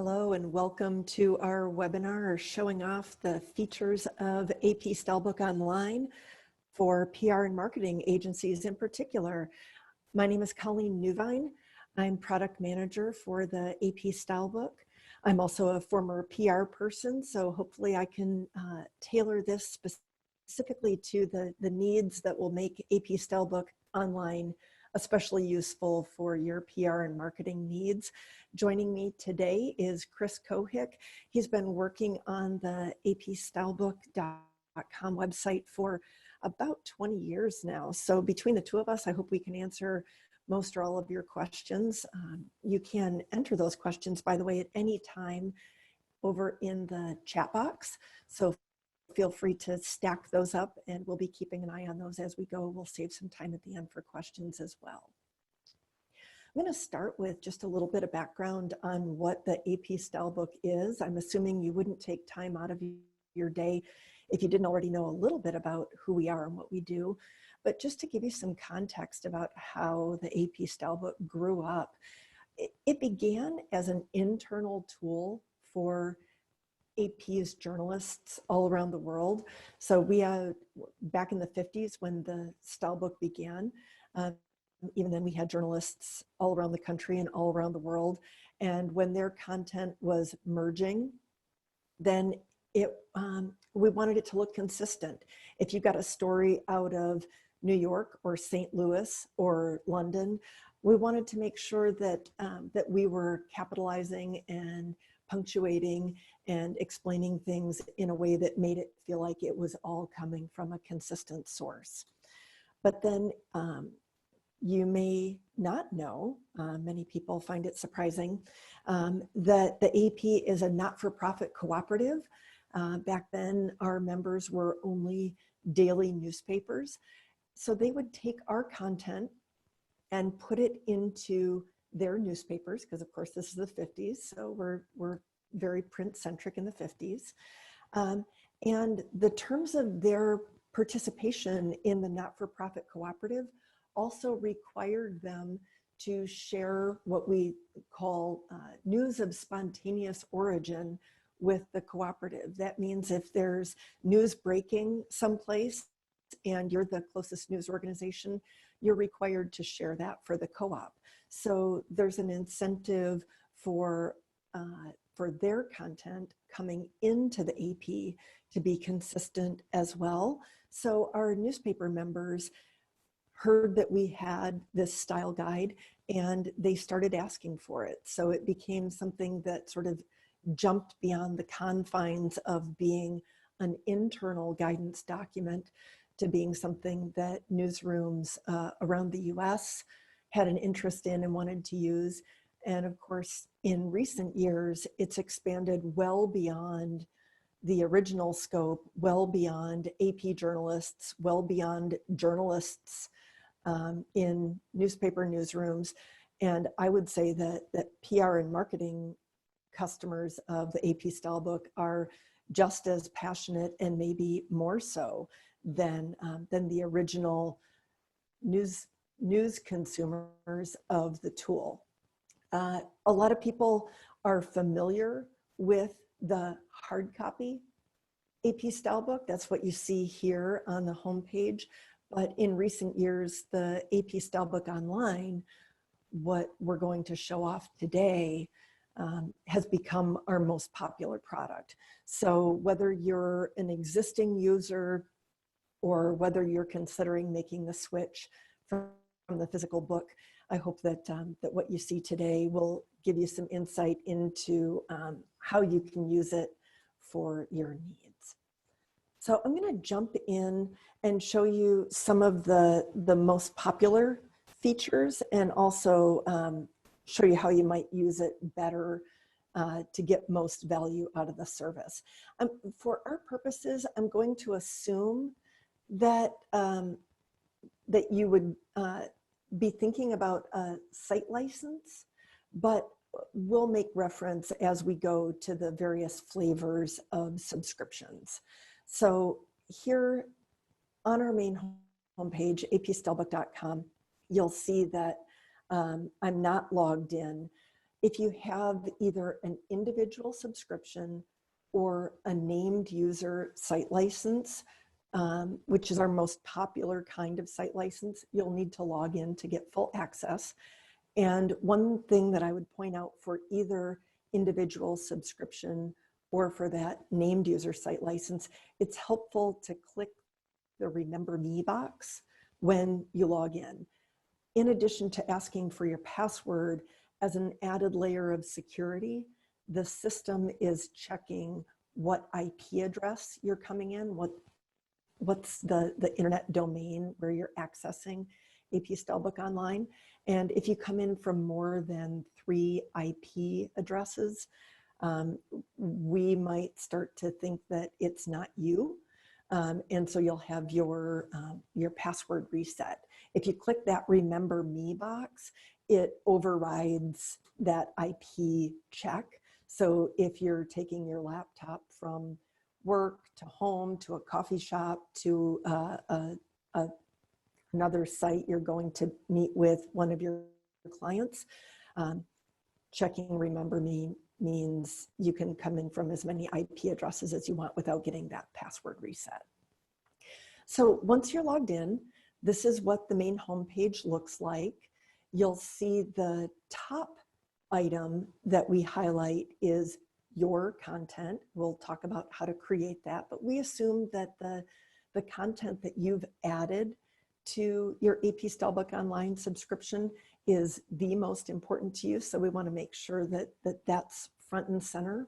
Hello and welcome to our webinar showing off the features of AP Stylebook Online for PR and marketing agencies in particular. My name is Colleen Newvine. I'm product manager for the AP Stylebook. I'm also a former PR person, so hopefully I can tailor this specifically to the needs that will make AP Stylebook Online especially useful for your PR and marketing needs. Joining me today is Chris Kohick. He's been working on the apstylebook.com website for about 20 years now. So between the two of us, I hope we can answer most or all of your questions. You can enter those questions, by the way, at any time over in the chat box. So feel free to stack those up and we'll be keeping an eye on those as we go. We'll save some time at the end for questions as well. I'm going to start with just a little bit of background on what the AP Stylebook is. I'm assuming you wouldn't take time out of your day if you didn't already know a little bit about who we are and what we do. But just to give you some context about how the AP Stylebook grew up, it began as an internal tool for AP's journalists all around the world. So we back in the 50s when the Stylebook began, even then we had journalists all around the country and all around the world. And when their content was merging, then we wanted it to look consistent. If you got a story out of New York or St. Louis or London, we wanted to make sure that, that we were capitalizing and punctuating and explaining things in a way that made it feel like it was all coming from a consistent source. But then you may not know, many people find it surprising, that the AP is a not-for-profit cooperative. Back then, our members were only daily newspapers. So they would take our content and put it into their newspapers, because of course this is the 50s, so we're very print-centric in the 50s. And the terms of their participation in the not-for-profit cooperative also required them to share what we call news of spontaneous origin with the cooperative. That means if there's news breaking someplace and you're the closest news organization, you're required to share that for the co-op. So there's an incentive for their content coming into the AP to be consistent as well. So our newspaper members heard that we had this style guide and they started asking for it. So it became something that sort of jumped beyond the confines of being an internal guidance document to being something that newsrooms around the US had an interest in and wanted to use. And of course, in recent years, it's expanded well beyond the original scope, well beyond AP journalists, well beyond journalists in newspaper newsrooms. And I would say that PR and marketing customers of the AP Stylebook are just as passionate and maybe more so than the original news consumers of the tool. A lot of people are familiar with the hard copy AP Stylebook. That's what you see here on the homepage. But in recent years, the AP Stylebook Online, what we're going to show off today, has become our most popular product. So whether you're an existing user or whether you're considering making the switch from the physical book, I hope that, that what you see today will give you some insight into how you can use it for your needs. So I'm going to jump in and show you some of the most popular features and also show you how you might use it better to get most value out of the service. For our purposes, I'm going to assume that, that you would be thinking about a site license, but we'll make reference as we go to the various flavors of subscriptions. So here on our main homepage, apstylebook.com, you'll see that I'm not logged in If you have either an individual subscription or a named user site license, which is our most popular kind of site license, you'll need to log in to get full access. And one thing that I would point out for either individual subscription or for that named user site license, it's helpful to click the Remember Me box when you log in. In addition to asking for your password, as an added layer of security, the system is checking what IP address you're coming in, what's the internet domain where you're accessing AP Stylebook Online. And if you come in from more than 3 IP addresses, we might start to think that it's not you. And so you'll have your password reset. If you click that Remember Me box, it overrides that IP check. So if you're taking your laptop from work to home to a coffee shop to another site you're going to meet with one of your clients, checking Remember Me means you can come in from as many IP addresses as you want without getting that password reset. So once you're logged in, this is what the main homepage looks like. You'll see the top item that we highlight is your content. We'll talk about how to create that, but we assume that the content that you've added to your AP Stylebook Online subscription is the most important to you. So we want to make sure that that's front and center.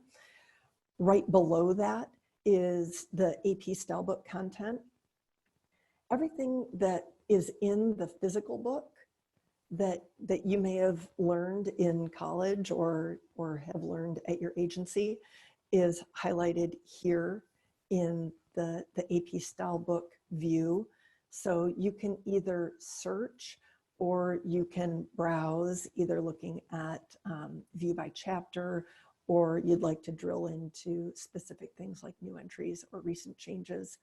Right below that is the AP Stylebook content. Everything that is in the physical book that you may have learned in college or have learned at your agency is highlighted here in the AP Stylebook view. So you can either search or you can browse, either looking at view by chapter, or you'd like to drill into specific things like new entries or recent changes.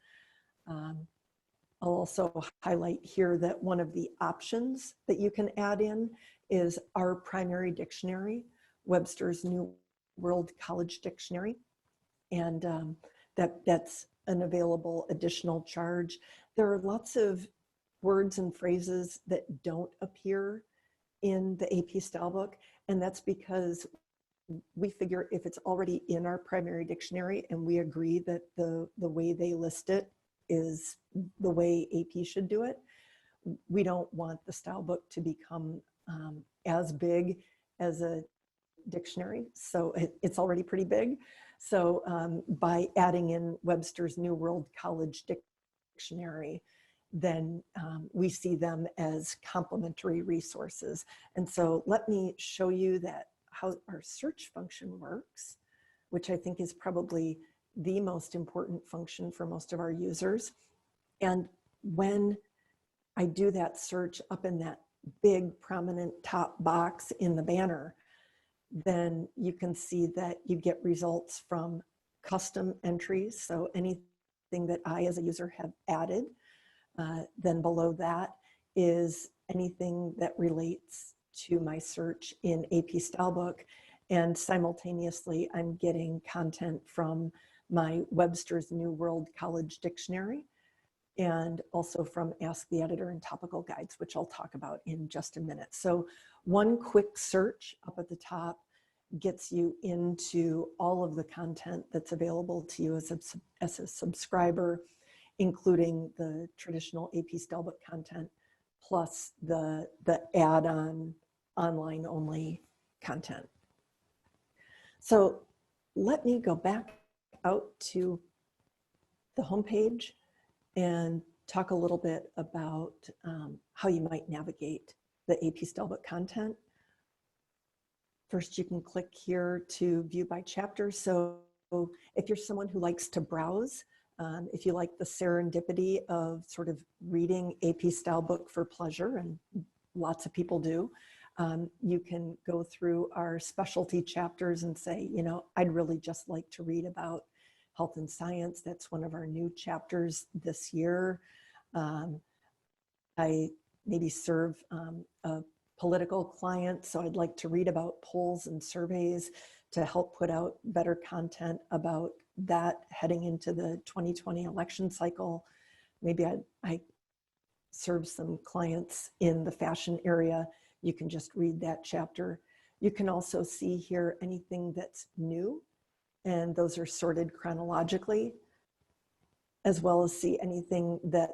I'll also highlight here that one of the options that you can add in is our primary dictionary, Webster's New World College Dictionary. And that's an available additional charge. There are lots of words and phrases that don't appear in the AP Stylebook, and that's because we figure if it's already in our primary dictionary and we agree that the way they list it is the way AP should do it, we don't want the Stylebook to become as big as a dictionary. So it's already pretty big. So by adding in Webster's New World College Dictionary, then we see them as complementary resources. And so let me show you how our search function works, which I think is probably the most important function for most of our users. And when I do that search up in that big prominent top box in the banner, then you can see that you get results from custom entries. So anything that I as a user have added. Then below that is anything that relates to my search in AP Stylebook. And simultaneously, I'm getting content from my Webster's New World College Dictionary, and also from Ask the Editor and Topical Guides, which I'll talk about in just a minute. So one quick search up at the top gets you into all of the content that's available to you as a subscriber, including the traditional AP Stylebook content, plus the add-on online only content. So let me go back out to the homepage and talk a little bit about how you might navigate the AP Stylebook content. First, you can click here to view by chapter. So if you're someone who likes to browse, if you like the serendipity of sort of reading AP Stylebook for pleasure, and lots of people do, you can go through our specialty chapters and say, you know, I'd really just like to read about health and science. That's one of our new chapters this year. I maybe serve a political client, so I'd like to read about polls and surveys to help put out better content about that heading into the 2020 election cycle. Maybe I serve some clients in the fashion area. You can just read that chapter. You can also see here anything that's new, and those are sorted chronologically, as well as see anything that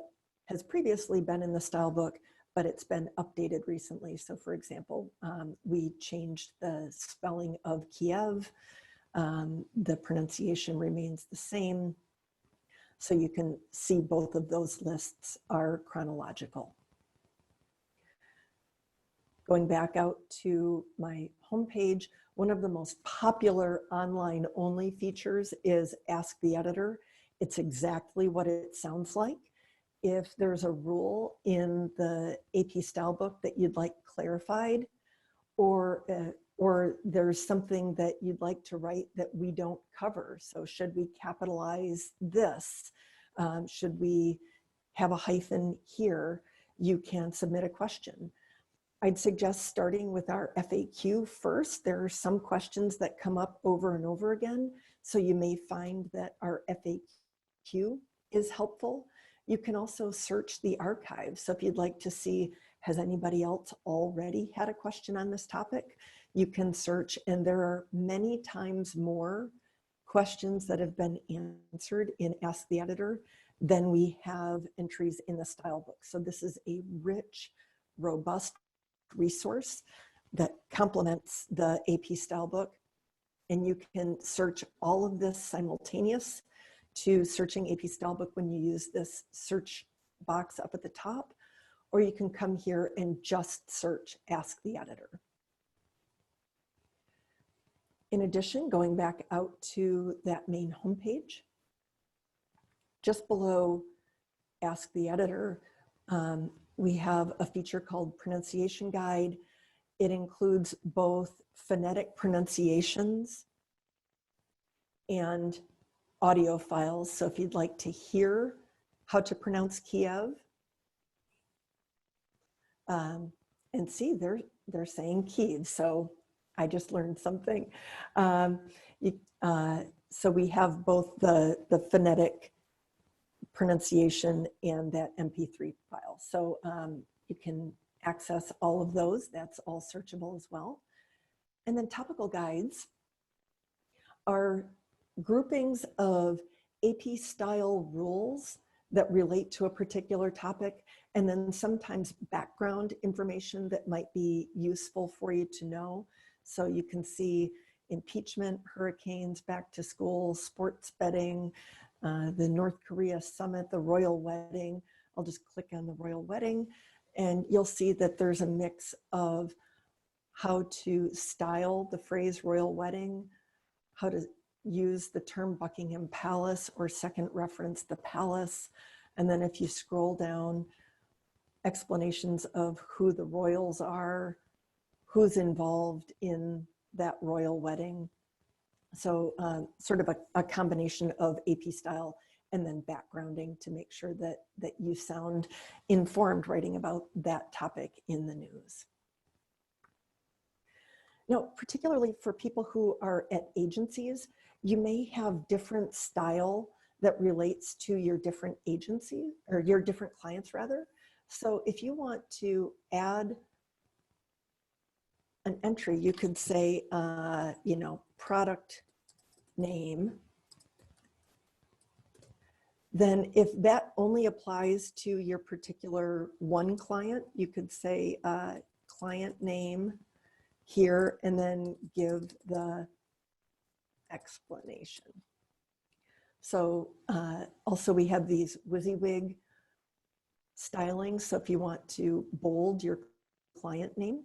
has previously been in the style book, but it's been updated recently. So for example, we changed the spelling of Kiev. The pronunciation remains the same. So you can see both of those lists are chronological. Going back out to my homepage, one of the most popular online only features is Ask the Editor. It's exactly what it sounds like. If there's a rule in the AP Stylebook that you'd like clarified, or there's something that you'd like to write that we don't cover. So should we capitalize this? Should we have a hyphen here? You can submit a question. I'd suggest starting with our FAQ first. There are some questions that come up over and over again, so you may find that our FAQ is helpful. You can also search the archive. So if you'd like to see, has anybody else already had a question on this topic? You can search, and there are many times more questions that have been answered in Ask the Editor than we have entries in the style book. So this is a rich, robust resource that complements the AP Stylebook, and you can search all of this simultaneous to searching AP Stylebook when you use this search box up at the top, or you can come here and just search Ask the Editor. In addition, going back out to that main homepage, just below Ask the Editor, we have a feature called Pronunciation Guide. It includes both phonetic pronunciations and audio files. So if you'd like to hear how to pronounce Kiev, and see, they're saying Kiev. So I just learned something. So we have both the phonetic pronunciation and that MP3 file. So you can access all of those. That's all searchable as well. And then topical guides are groupings of AP style rules that relate to a particular topic, and then sometimes background information that might be useful for you to know. So you can see impeachment, hurricanes, back to school, sports betting, the North Korea summit, the royal wedding. I'll just click on the royal wedding, and you'll see that there's a mix of how to style the phrase royal wedding, how to use the term Buckingham Palace or second reference the palace. And then if you scroll down, explanations of who the royals are, who's involved in that royal wedding. So sort of a combination of AP style and then backgrounding to make sure that you sound informed writing about that topic in the news. Now, particularly for people who are at agencies, you may have different style that relates to your different agency or your different clients rather. So if you want to add an entry, you could say, you know, product name. Then if that only applies to your particular one client, you could say client name here and then give the explanation. So also we have these WYSIWYG stylings. So if you want to bold your client name.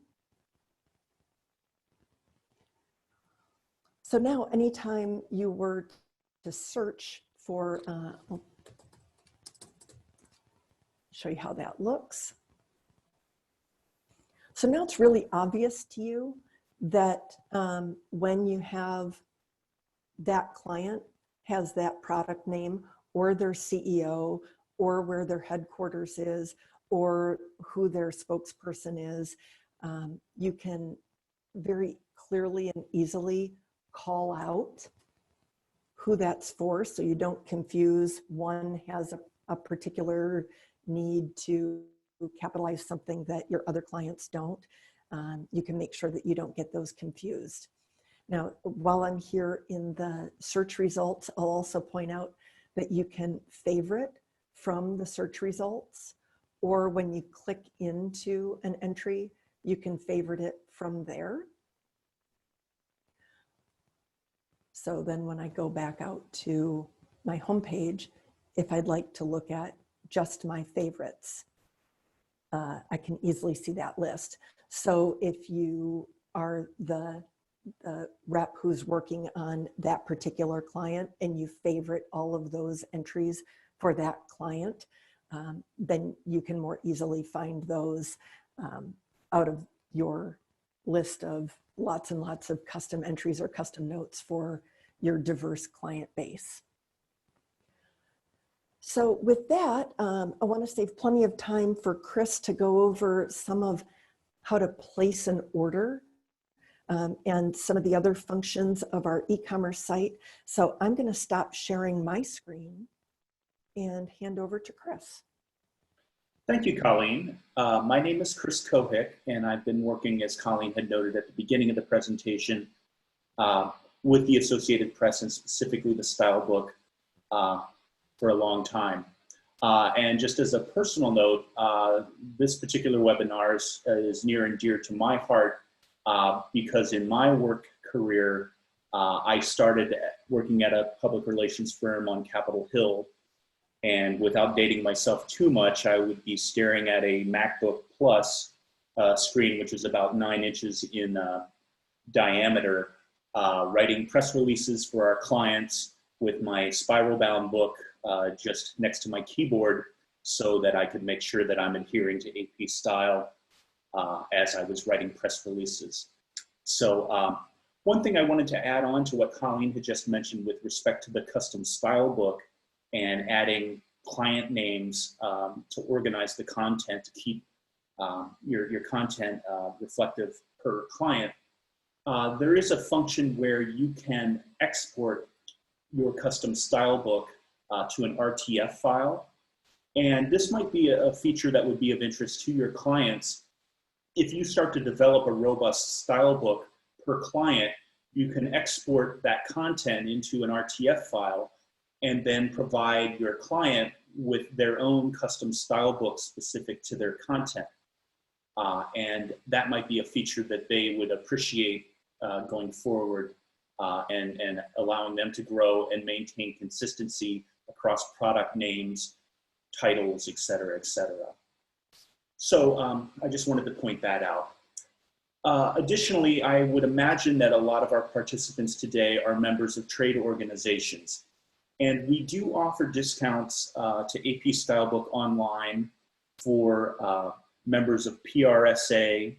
So now anytime you were to search for, I'll show you how that looks. So now it's really obvious to you that when you have that client has that product name or their CEO or where their headquarters is or who their spokesperson is, You can very clearly and easily call out who that's for, so you don't confuse one has a particular need to capitalize something that your other clients don't. You can make sure that you don't get those confused. Now, while I'm here in the search results, I'll also point out that you can favorite from the search results, or when you click into an entry, you can favorite it from there. So then when I go back out to my homepage, if I'd like to look at just my favorites, I can easily see that list. So if you are the rep who's working on that particular client and you favorite all of those entries for that client, then you can more easily find those out of your list of lots and lots of custom entries or custom notes for your diverse client base. So with that, I want to save plenty of time for Chris to go over some of how to place an order and some of the other functions of our e-commerce site. So I'm going to stop sharing my screen and hand over to Chris. Thank you, Colleen. My name is Chris Kohick, and I've been working, as Colleen had noted at the beginning of the presentation, with the Associated Press and specifically the Stylebook for a long time. And just as a personal note, this particular webinar is near and dear to my heart because in my work career, I started working at a public relations firm on Capitol Hill. And without dating myself too much, I would be staring at a MacBook Plus screen, which is about 9 inches in diameter, writing press releases for our clients with my spiral bound book just next to my keyboard so that I could make sure that I'm adhering to AP style as I was writing press releases. So one thing I wanted to add on to what Colleen had just mentioned with respect to the custom style book and adding client names to organize the content to keep your content reflective per client. There is a function where you can export your custom style book to an RTF file. And this might be a feature that would be of interest to your clients. If you start to develop a robust style book per client, you can export that content into an RTF file and then provide your client with their own custom style book specific to their content. And that might be a feature that they would appreciate going forward and allowing them to grow and maintain consistency across product names, titles, et cetera, et cetera. So I just wanted to point that out. Additionally, I would imagine that a lot of our participants today are members of trade organizations. And we do offer discounts to AP Stylebook Online for members of PRSA,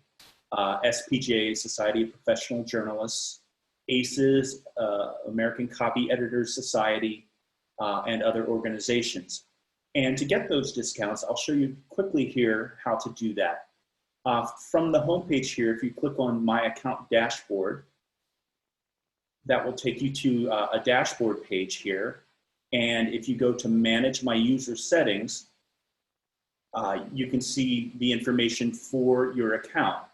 SPJ, Society of Professional Journalists, ACES, American Copy Editors Society, and other organizations. And to get those discounts, I'll show you quickly here how to do that. From the homepage here, if you click on My Account Dashboard, that will take you to a dashboard page here. And if you go to Manage My User Settings, you can see the information for your account.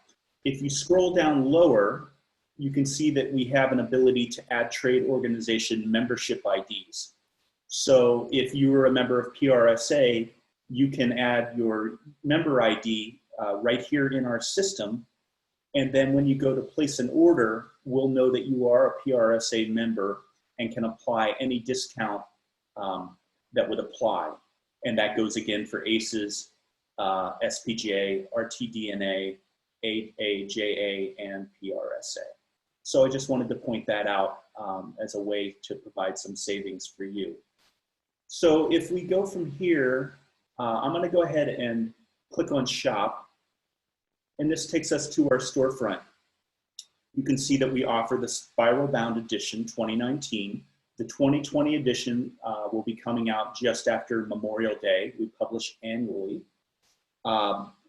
If you scroll down lower, you can see that we have an ability to add trade organization membership IDs. So if you are a member of PRSA, you can add your member ID right here in our system. And then when you go to place an order, we'll know that you are a PRSA member and can apply any discount that would apply. And that goes again for ACES, SPGA, RTDNA, AJA, and PRSA. So I just wanted to point that out as a way to provide some savings for you. So if we go from here, I'm going to go ahead and click on Shop. And this takes us to our storefront. You can see that we offer the Spiral Bound Edition 2019. The 2020 edition will be coming out just after Memorial Day. We publish annually.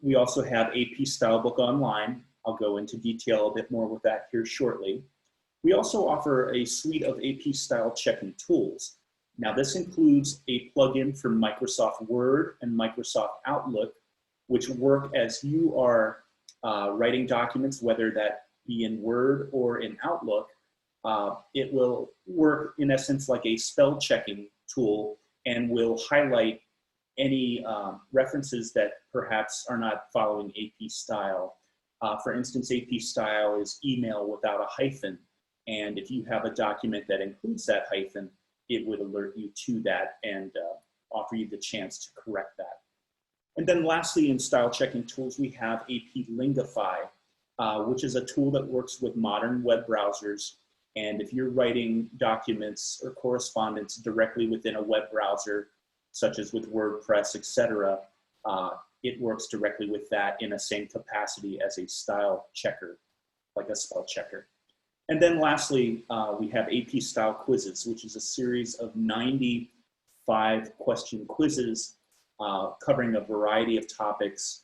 We also have AP Stylebook Online, I'll go into detail a bit more with that here shortly. We also offer a suite of AP style checking tools. Now this includes a plugin for Microsoft Word and Microsoft Outlook, which work as you are writing documents, whether that be in Word or in Outlook. It will work in essence like a spell checking tool and will highlight any references that perhaps are not following AP style. For instance, AP style is email without a hyphen. And if you have a document that includes that hyphen, it would alert you to that and offer you the chance to correct that. And then lastly, in style checking tools, we have AP Lingify, which is a tool that works with modern web browsers. And if you're writing documents or correspondence directly within a web browser, such as with WordPress, etc., it works directly with that in the same capacity as a style checker, like a spell checker. And then lastly, we have AP Style Quizzes, which is a series of 95 question quizzes covering a variety of topics.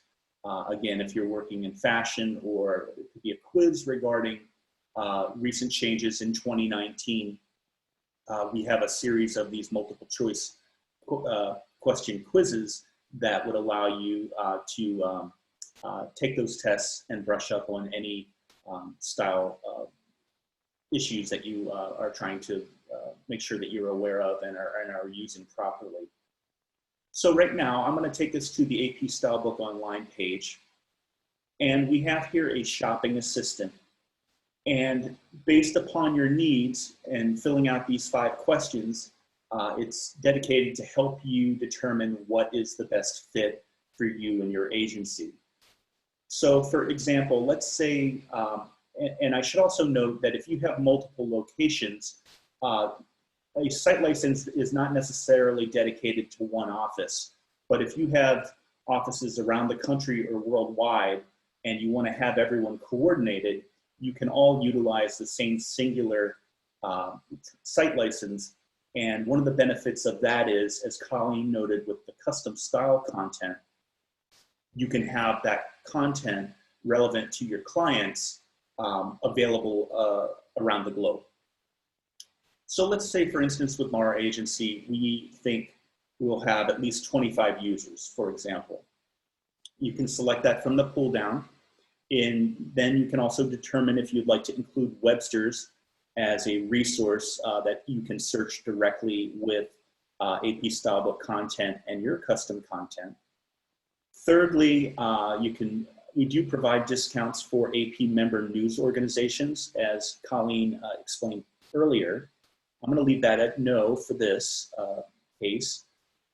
Again, if you're working in fashion, or it could be a quiz regarding recent changes in 2019, we have a series of these multiple choice question quizzes that would allow you to take those tests and brush up on any style issues that you are trying to make sure that you're aware of and are using properly. So right now, I'm going to take us to the AP Stylebook Online page. And we have here a shopping assistant. And based upon your needs and filling out these 5 questions, it's dedicated to help you determine what is the best fit for you and your agency. So for example, let's say, and I should also note that if you have multiple locations, a site license is not necessarily dedicated to one office. But if you have offices around the country or worldwide and you want to have everyone coordinated, you can all utilize the same singular site license. And one of the benefits of that is, as Colleen noted with the custom style content, you can have that content relevant to your clients available around the globe. So let's say, for instance, with our agency, we think we'll have at least 25 users, for example. You can select that from the pull down, and then you can also determine if you'd like to include Webster's as a resource that you can search directly with AP Stylebook content and your custom content. Thirdly, we do provide discounts for AP member news organizations, as Colleen explained earlier. I'm going to leave that at no for this case.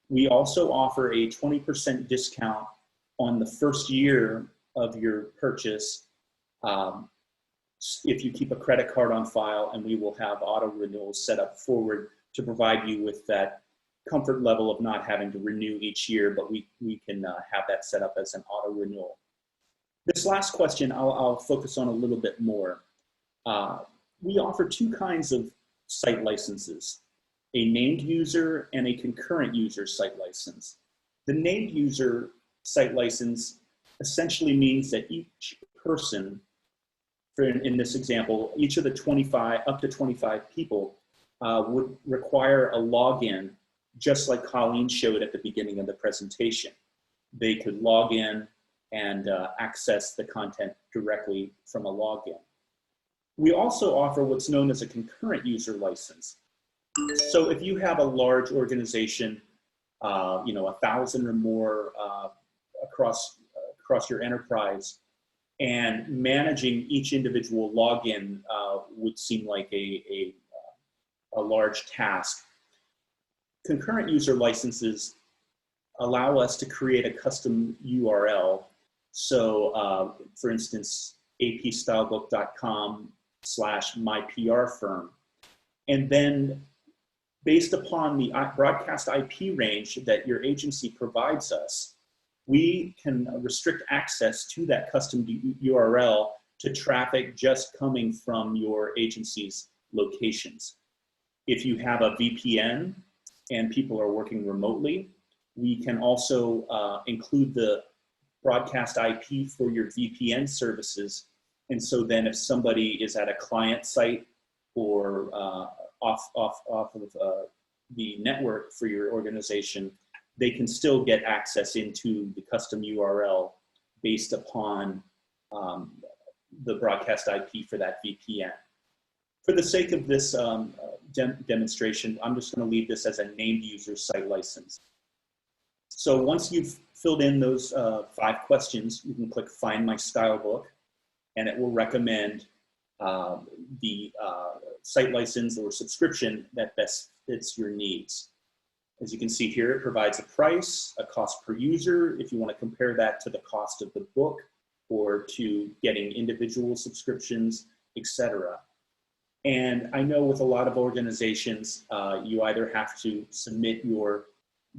We also offer a 20% discount on the first year of your purchase if you keep a credit card on file, and we will have auto renewals set up forward to provide you with that comfort level of not having to renew each year, but we can have that set up as an auto renewal. This last question I'll focus on a little bit more. We offer 2 kinds of site licenses, a named user and a concurrent user site license. The named user site license essentially means that each person, in this example, each of the up to 25 people would require a login, just like Colleen showed at the beginning of the presentation. They could log in and access the content directly from a login. We also offer what's known as a concurrent user license. So if you have a large organization, 1,000 or more across your enterprise, and managing each individual login would seem like a large task. Concurrent user licenses allow us to create a custom URL. So for instance, apstylebook.com/myprfirm. And then based upon the broadcast IP range that your agency provides us, we can restrict access to that custom URL to traffic just coming from your agency's locations. If you have a VPN and people are working remotely, we can also include the broadcast IP for your VPN services And so then if somebody is at a client site or off of the network for your organization, they can still get access into the custom URL based upon the broadcast IP for that VPN. For the sake of this demonstration, I'm just going to leave this as a named user site license. So once you've filled in those 5 questions, you can click Find My Stylebook, and it will recommend the site license or subscription that best fits your needs. As you can see here, it provides a price, a cost per user, if you want to compare that to the cost of the book or to getting individual subscriptions, etc. And I know with a lot of organizations, you either have to submit your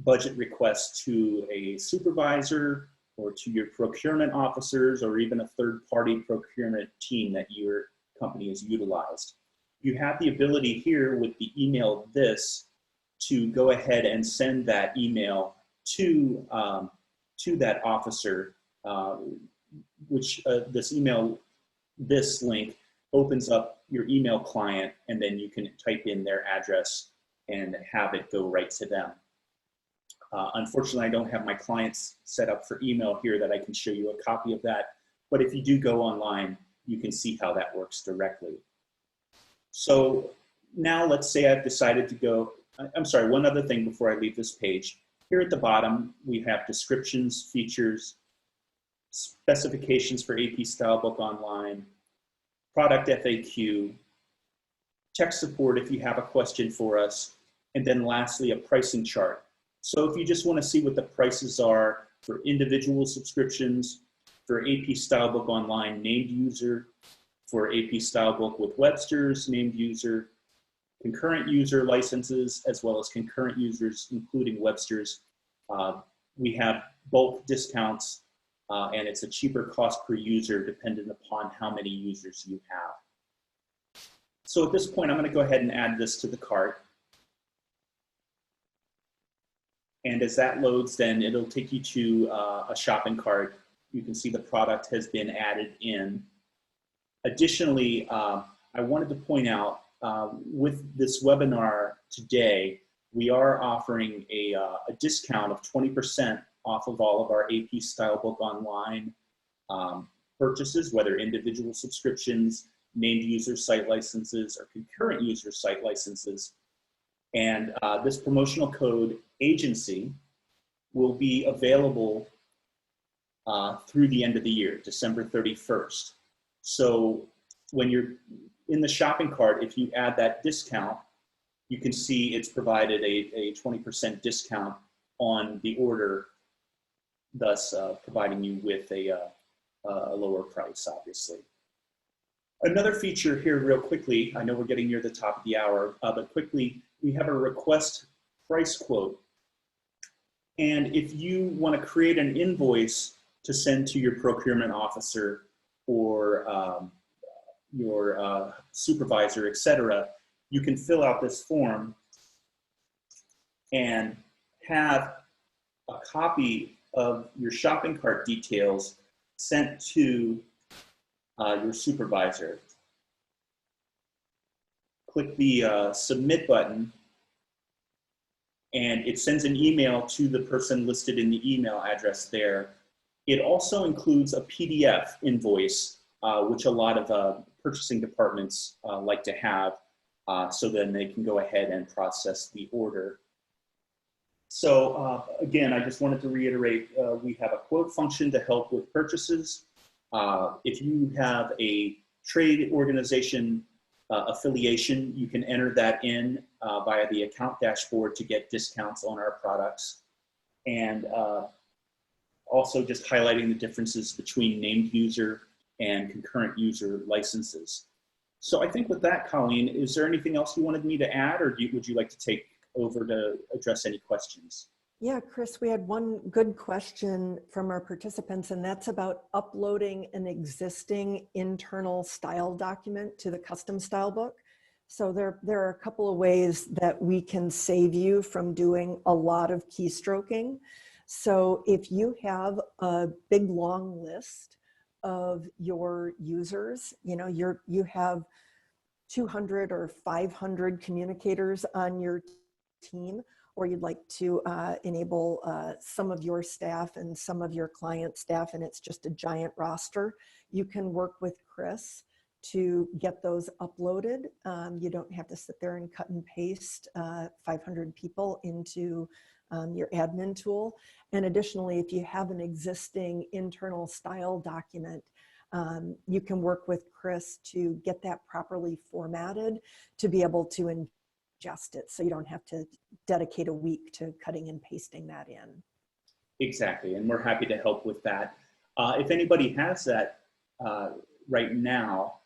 budget request to a supervisor or to your procurement officers or even a third-party procurement team that your company has utilized. You have the ability here with the email this to go ahead and send that email to that officer, which this link opens up your email client, and then you can type in their address and have it go right to them. Unfortunately, I don't have my clients set up for email here that I can show you a copy of that, but if you do go online, you can see how that works directly. So now let's say I've decided to go, I'm sorry, one other thing before I leave this page. Here at the bottom, we have descriptions, features, specifications for AP Stylebook Online, product FAQ, tech support if you have a question for us, and then lastly, a pricing chart. So if you just want to see what the prices are for individual subscriptions, for AP Stylebook Online named user, for AP Stylebook with Webster's named user, concurrent user licenses, as well as concurrent users, including Webster's. We have bulk discounts, and it's a cheaper cost per user dependent upon how many users you have. So at this point, I'm going to go ahead and add this to the cart. And as that loads, then it'll take you to a shopping cart. You can see the product has been added in. Additionally, I wanted to point out with this webinar today, we are offering a discount of 20% off of all of our AP Stylebook Online purchases, whether individual subscriptions, named user site licenses, or concurrent user site licenses. And this promotional code, agency, will be available through the end of the year, December 31st. So when you're in the shopping cart, if you add that discount, you can see it's provided a 20% discount on the order, thus providing you with a lower price, obviously. Another feature here real quickly, I know we're getting near the top of the hour, but quickly, we have a request price quote. And if you want to create an invoice to send to your procurement officer or your supervisor, etc., you can fill out this form and have a copy of your shopping cart details sent to your supervisor. Click the submit button, and it sends an email to the person listed in the email address there. It also includes a PDF invoice, which a lot of purchasing departments like to have, so then they can go ahead and process the order. So again, I just wanted to reiterate, we have a quote function to help with purchases. If you have a trade organization affiliation, you can enter that in via the account dashboard to get discounts on our products. And also just highlighting the differences between named user and concurrent user licenses. So I think with that, Colleen, is there anything else you wanted me to add, or would you like to take over to address any questions? Yeah, Chris, we had one good question from our participants, and that's about uploading an existing internal style document to the custom style book. So there are a couple of ways that we can save you from doing a lot of keystroking. So if you have a big long list of your users. You know, you have 200 or 500 communicators on your team, or you'd like to enable some of your staff and some of your client staff, and it's just a giant roster, you can work with Chris to get those uploaded. You don't have to sit there and cut and paste 500 people into your admin tool. And additionally, if you have an existing internal style document, you can work with Chris to get that properly formatted to be able to ingest it. So you don't have to dedicate a week to cutting and pasting that in. Exactly, and we're happy to help with that. If anybody has that right now,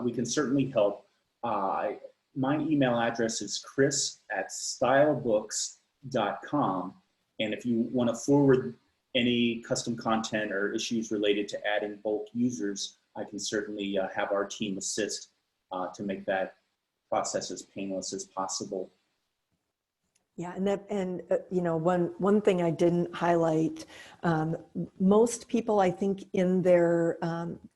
we can certainly help. My email address is chris@stylebooks.com. And if you want to forward any custom content or issues related to adding bulk users, I can certainly have our team assist to make that process as painless as possible. Yeah, and you know, one thing I didn't highlight, most people, I think, in their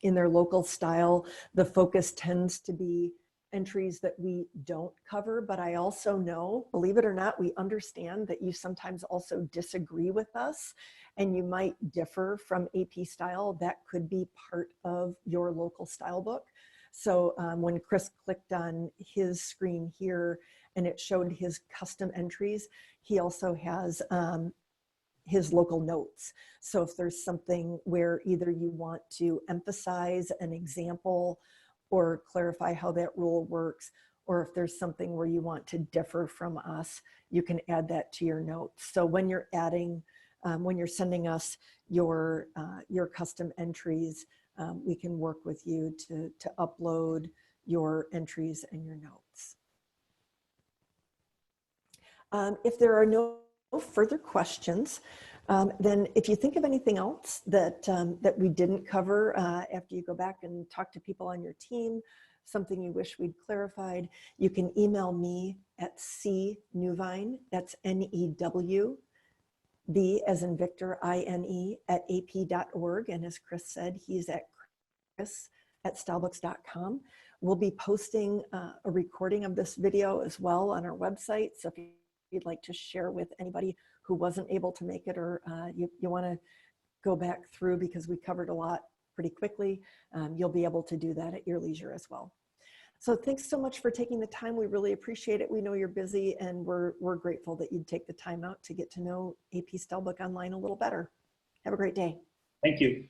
local style, the focus tends to be entries that we don't cover. But I also know, believe it or not, we understand that you sometimes also disagree with us, and you might differ from AP Style. That could be part of your local style book. So when Chris clicked on his screen here and it showed his custom entries, he also has his local notes. So if there's something where either you want to emphasize an example or clarify how that rule works, or if there's something where you want to differ from us, you can add that to your notes. So when you're adding, when you're sending us your custom entries, we can work with you to upload your entries and your notes. If there are no further questions, then if you think of anything else that, that we didn't cover after you go back and talk to people on your team, something you wish we'd clarified, you can email me at cnewvine, that's N-E-W-V as in Victor, I-N-E, at ap.org. And as Chris said, he's at chris@stylebooks.com. We'll be posting a recording of this video as well on our website. So if you'd like to share with anybody who wasn't able to make it, or you want to go back through because we covered a lot pretty quickly, you'll be able to do that at your leisure as well. So thanks so much for taking the time. We really appreciate it. We know you're busy, and we're grateful that you'd take the time out to get to know AP Stylebook Online a little better. Have a great day. Thank you.